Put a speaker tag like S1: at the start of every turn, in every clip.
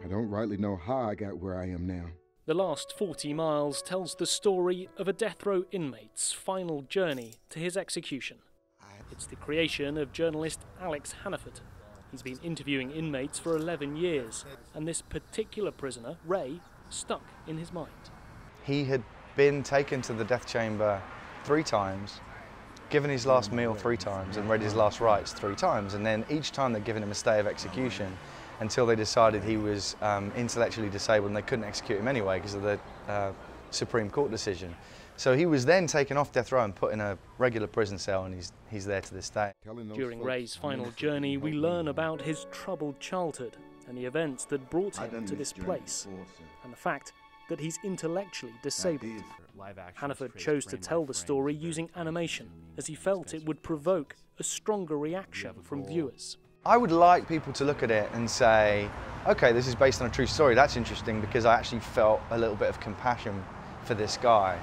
S1: I don't rightly know how I got where I am now.
S2: The last 40 miles tells the story of a death row inmate's final journey to his execution. It's the creation of journalist Alex Hannaford. He's been interviewing inmates for 11 years, and this particular prisoner, Ray, stuck in his mind.
S3: He had been taken to the death chamber 3 times, given his last meal 3 times, and read his last rites 3 times, and then each time they'd given him a stay of execution until they decided he was intellectually disabled and they couldn't execute him anyway because of the Supreme Court decision. So he was then taken off death row and put in a regular prison cell, and he's there to this day.
S2: During Ray's final journey, we learn about his troubled childhood and the events that brought him to this place, and the fact that he's intellectually disabled. Hannaford chose to tell the story using animation, as he felt it would provoke a stronger reaction from viewers.
S3: I would like people to look at it and say, okay, this is based on a true story. That's interesting, because I actually felt a little bit of compassion for this guy.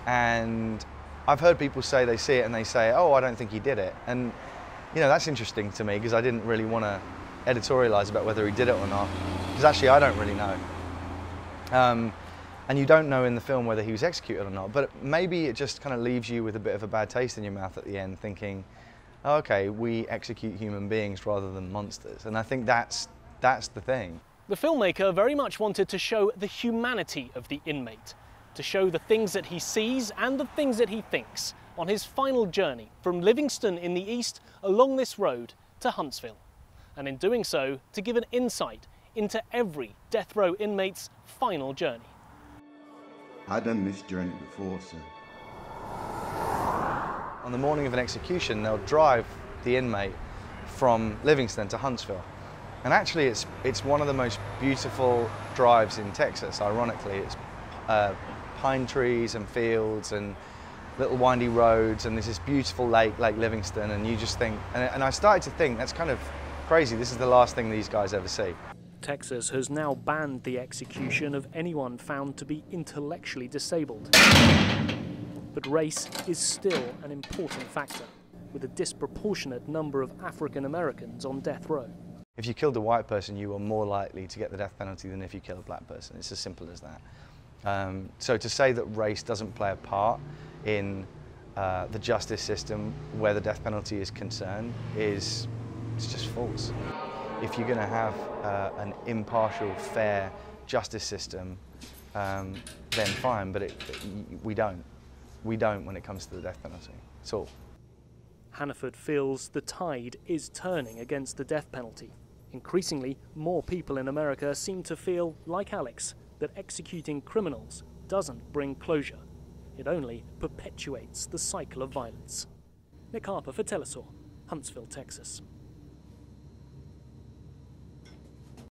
S3: And I've heard people say they see it and they say, oh, I don't think he did it. And, you know, that's interesting to me, because I didn't really want to editorialize about whether he did it or not, because actually I don't really know. And you don't know in the film whether he was executed or not, but maybe it just kind of leaves you with a bit of a bad taste in your mouth at the end, thinking, oh, okay, we execute human beings rather than monsters. And I think that's the thing.
S2: The filmmaker very much wanted to show the humanity of the inmate, to show the things that he sees and the things that he thinks on his final journey from Livingston in the east along this road to Huntsville. And in doing so, to give an insight into every death row inmate's final journey.
S1: I've done this journey before, sir.
S3: On the morning of an execution, they'll drive the inmate from Livingston to Huntsville. And actually, it's one of the most beautiful drives in Texas, ironically. It's pine trees and fields and little windy roads, and there's this beautiful lake, Lake Livingston, and you just think, and I started to think, that's kind of crazy, this is the last thing these guys ever see.
S2: Texas has now banned the execution of anyone found to be intellectually disabled. But race is still an important factor, with a disproportionate number of African Americans on death row.
S3: If you killed a white person, you were more likely to get the death penalty than if you killed a black person. It's as simple as that. So to say that race doesn't play a part in the justice system where the death penalty is concerned it's just false. If you're going to have an impartial, fair justice system, then fine, but we don't. We don't when it comes to the death penalty at all.
S2: Hannaford feels the tide is turning against the death penalty. Increasingly, more people in America seem to feel, like Alex, that executing criminals doesn't bring closure. It only perpetuates the cycle of violence. Nick Harper for Telesur, Huntsville, Texas.